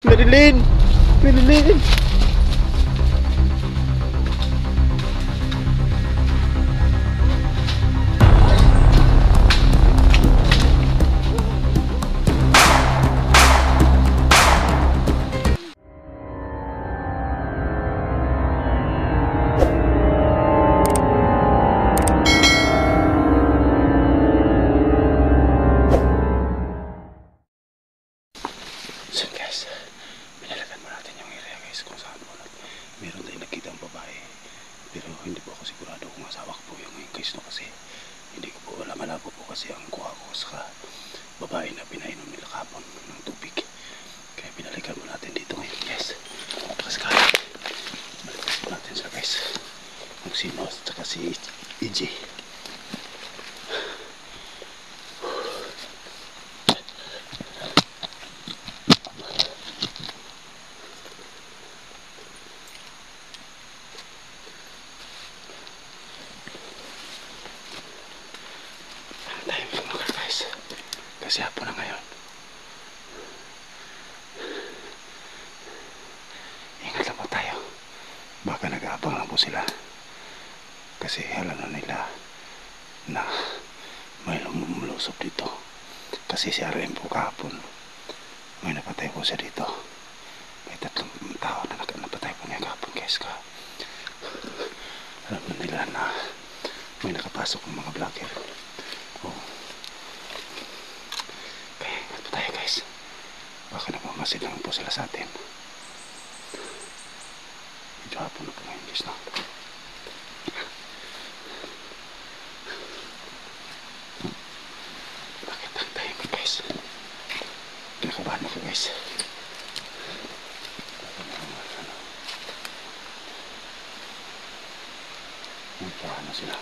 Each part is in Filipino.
Marilyn! Marilyn! So guys, pinalagan mo natin yung area guys kung saan po meron tayong nakita ang babae, pero hindi po ako sigurado kung asawa ko po yung guys no, kasi hindi ko po alam, malabo po kasi ang kuha ko sa babae na pinainom nila kapon ng tubig, kaya pinalagan mo natin dito ngayon guys. Tapos kaya malikasin natin sa guys kung sino at saka si EJ. Kasi hapon na ngayon. Ingat lang po tayo. Baka nag-aabang lang po sila. Kasi alam na nila na may lumulusog dito. Kasi si RM po kahapon, may napatay po siya dito. May 3 tao na napatay po niya kahapon guys. Alam na nila na may nakapasok ng mga vlogger. Oh. Baka napamasid lang po sila sa atin. Medyo hapon na po ngayon guys no? Bakit ang tayo ko guys? Kinakabahan ako guys. Nagpahan na sila.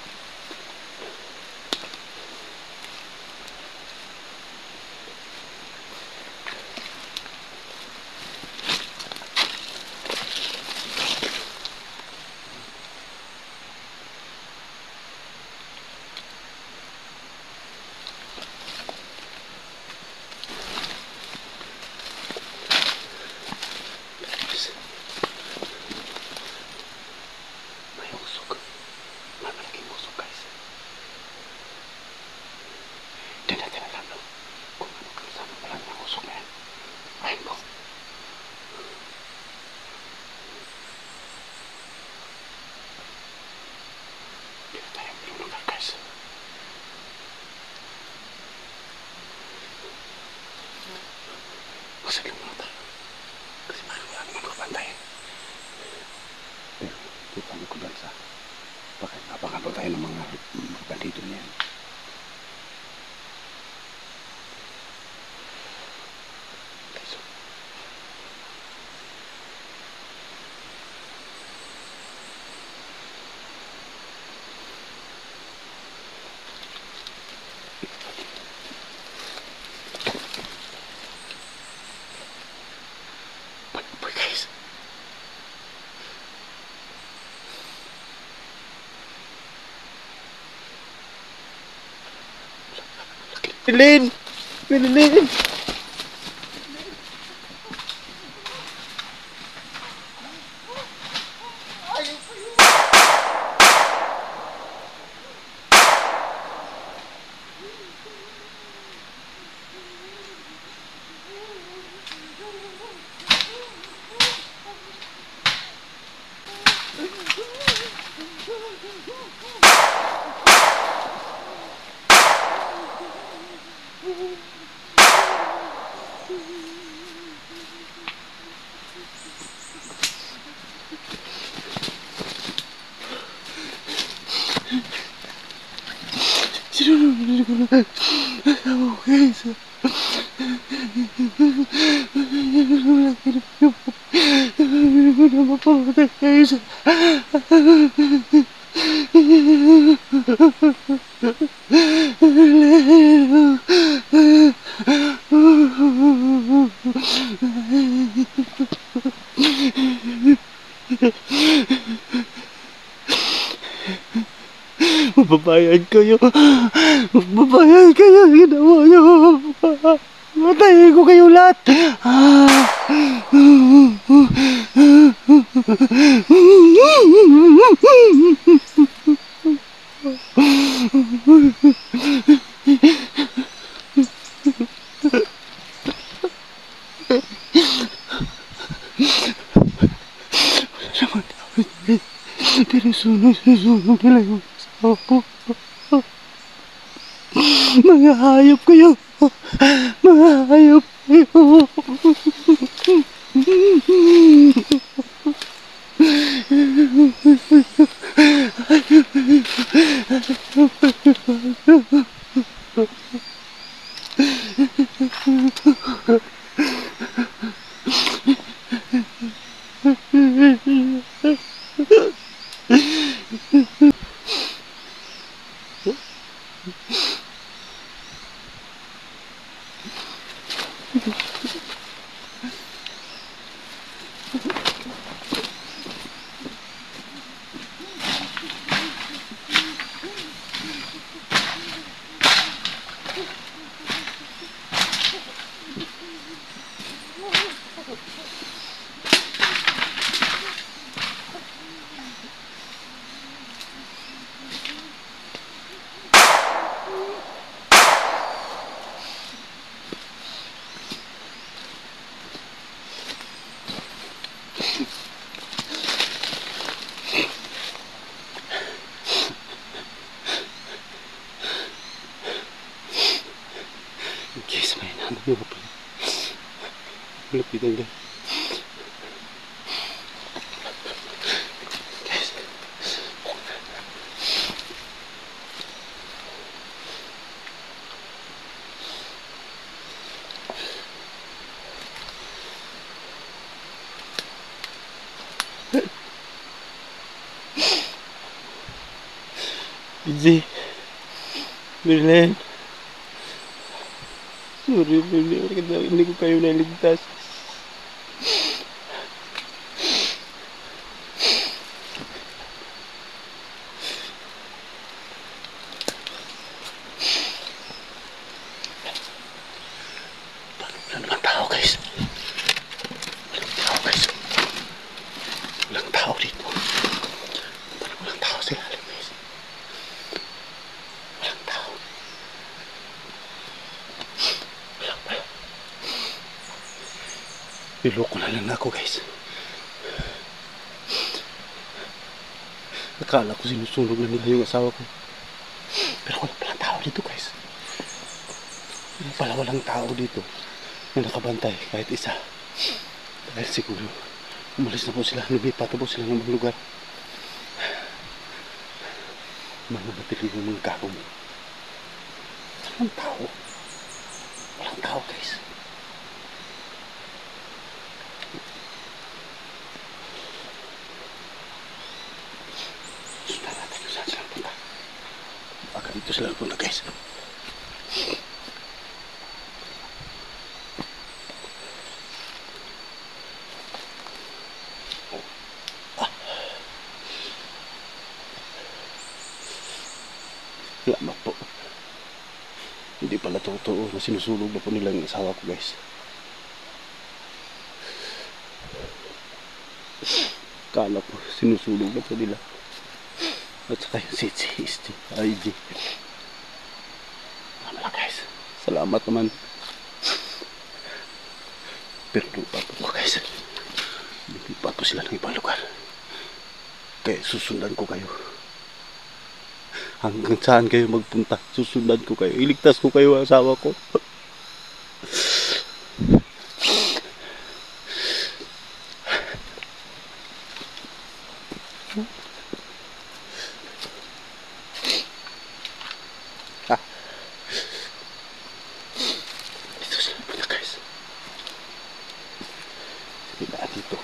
Masakit lang tayo. Kasi wala naman kapantay. Pero di pa magkubansa. Bakit napakan po tayo ng mga bandido niyan. Marilyn! Marilyn! Sino naman ko na asawa ko guys? Mapamatay guys. Magbabayad kayo. Magbabayad kayo. Ginawa nyo. Matayin ko kayo lahat. Wala naman tao dyan. Pero sunog nila yung asawa ko. Mga hayop kayo. Mga hayop kayo. Guys, may nahanap yung pala. Lapitan guys. Guys. PJ. Merlin. Sorry, hindi ko kayo naligtas. Wala naman tao, guys. Walang tao, guys. Walang tao dito. Parang walang tao sa ilalim, guys. Walang tao. Niloko na lang ako, guys. Akala ko sinusunog na nila yung asawa ko. Pero wala palang tao dito, guys. Wala pala walang tao dito na nakabantay kahit isa. Dahil siguro umalis na po sila, lumipat na po sila ng mga lugar. Mga batilig ng mga gago mo. Walang tao. Walang tao, guys. Sundan natin kung saan sila punta. Baka dito sila punta, guys. Salamat po. Hindi pala totoo na sinusunog na po nila yung asawa ko, guys. Kala po sinusunog na po nila. At saka yung CCST, IG. Wala, guys. Salamat naman. Pero lupa po, guys. Lupa po sila ng ibang lugar. Kaya susundan ko kayo. Hanggang saan kayo magpunta, susundan ko kayo. Iligtas ko kayo ang asawa ko. Dito sila punta, guys. Sige, dito.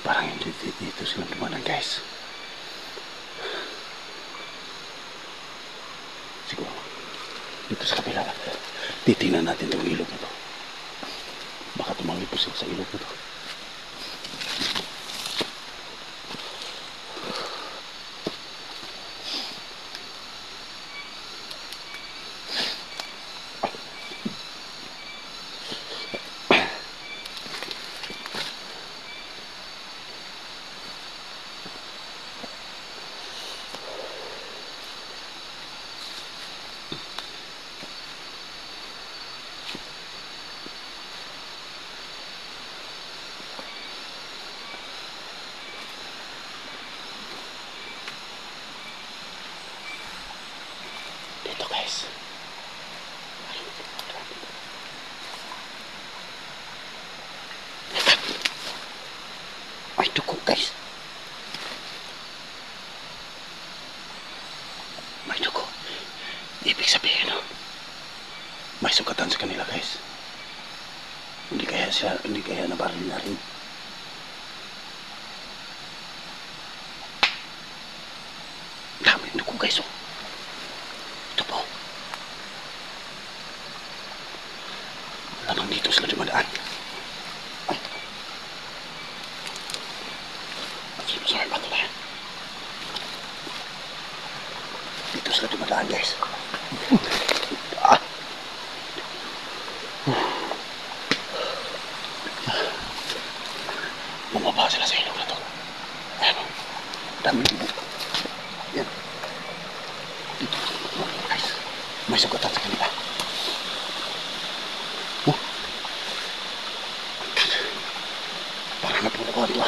Parang hindi dito sila dumanan, guys. Siguro dito sa kabila. Titingnan natin itong ilog na to. Baka tumawid po sila sa ilog na to. guys. May dugo guys. May dugo. Ibig sabihin may sugatan sa kanila guys. Hindi kaya nabaril na rin. Dami dugo guys oh. Ito po. Lamang dito sila dumadaan. Ay. Sorry about that. Dito sila dumadaan guys. Bumaba sila sa ilog na to. Ayan o. Dami dugo. Yan. Dito. Guys. May sugatan sa kanila. Parang napunukuhan ko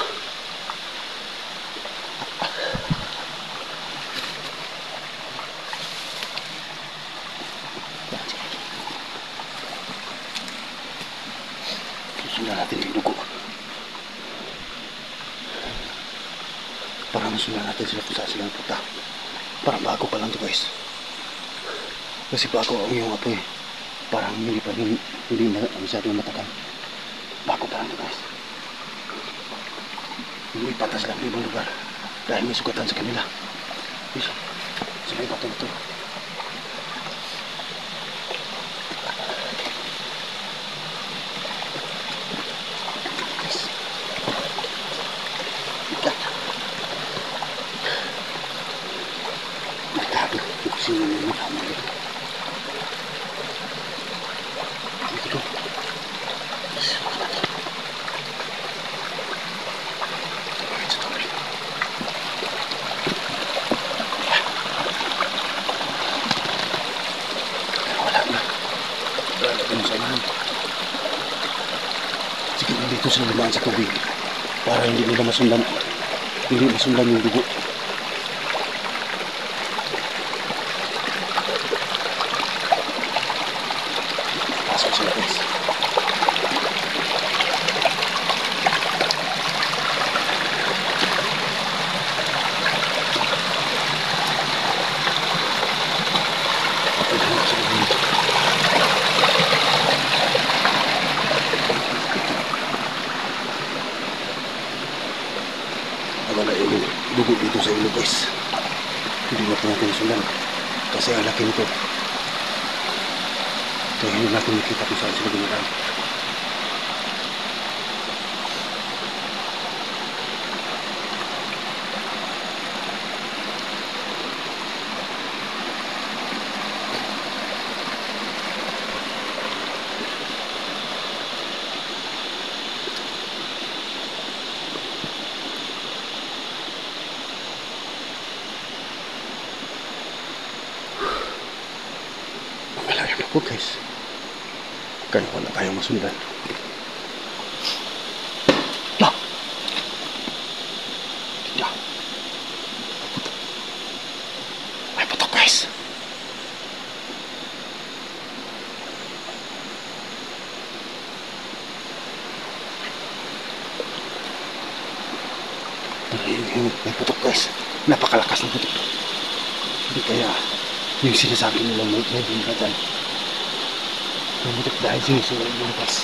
Sundan natin yung dugo. Parang sundan natin sila kung saan sila napunta. Parang bago pa lang to guys. Kasi bago ang yung apoy. Parang hindi na masyadong matagal. Bago pa lang to guys. Hindi patas lang ng ibang lugar. Dahil may sugatan sa kanila. Isa. Sa may bato na to. Sino na yung tama dito? Dito to. Sino na to? Sa tabi. Pero wala na. Wala na sa inyo. Sige, dito sila lumaan sa tubig. Para hindi nila masundan. Hindi masundan yung dugo. Sila guys. Wala yung dugo dito sa ilog guys. Hindi na po natin sundan. Kasi ang laki nito. Kaya hindi natin nakita kung saan sila dumadaan. Malayo na po guys. Kaya wala tayong masundan. Ya! Ya! May putok guys. May putok guys. Napakalakas ng putok. Hindi kaya yung sinasabi nila may bunga dyan. Pumutok dahil sinusunod yung pas.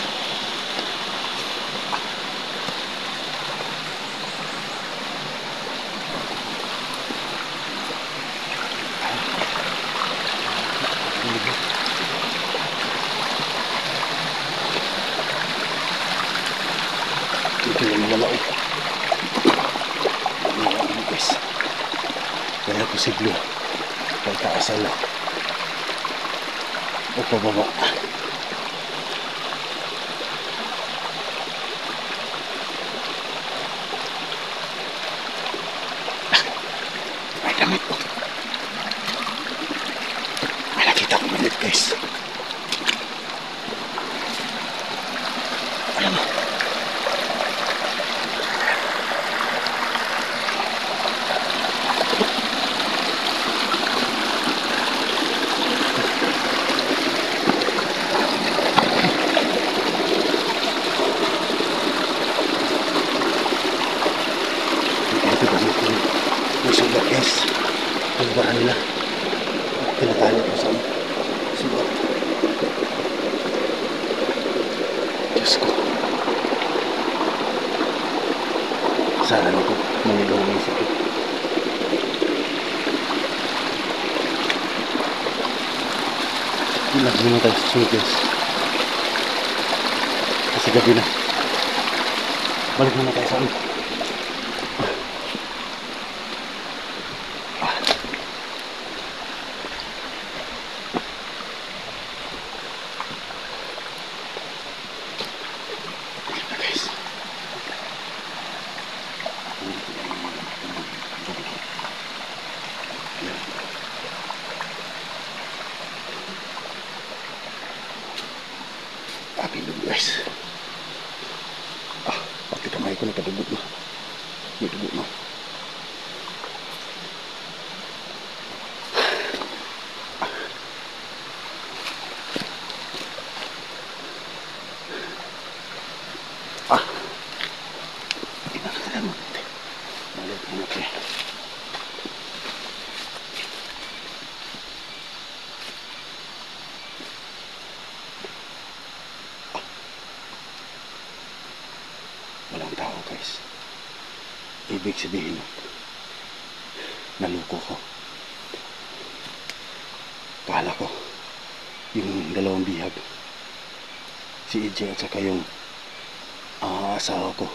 Ito yung malao. Malao guys. Kaya posible kaya taasan na o pababa. May damit po. May nakita ko damit guys. Alam mo. guys. Ang baan nila. Tinatali ko sa sugat. Diyos ko. Sana na po. Manilong ang isip ko. Ilang muna tayo sa sunod guys. Kasi gabi na. Balik muna tayo sa amin. Aking dugo guys. Pati kamay ko nagkadugo na. May dugo na. Hindi na natin mo. Balik mo natin. Walang tao guys. Ibig sabihin naluko ko. Kala ko yung dalawang bihag, si EJ at saka yung asawa ko,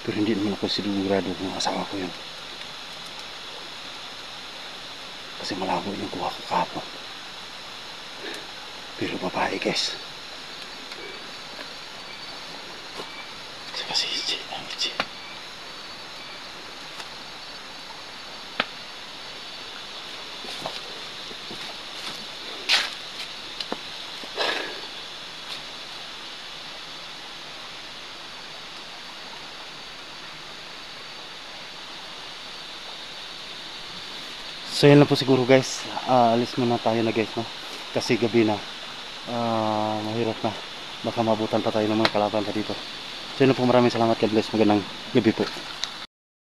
pero hindi naman ako sigurado kung asawa ko yun kasi malabo yung kuha ko kahapon. Pero babae guys. Kasi EJ. So yan lang po siguro guys. Alis muna tayo na guys, no? Kasi gabi na. Mahirap na. Baka mabutan pa tayo ng mga kalaban pa dito. So yun lang po, maraming salamat. God bless. Magandang gabi po.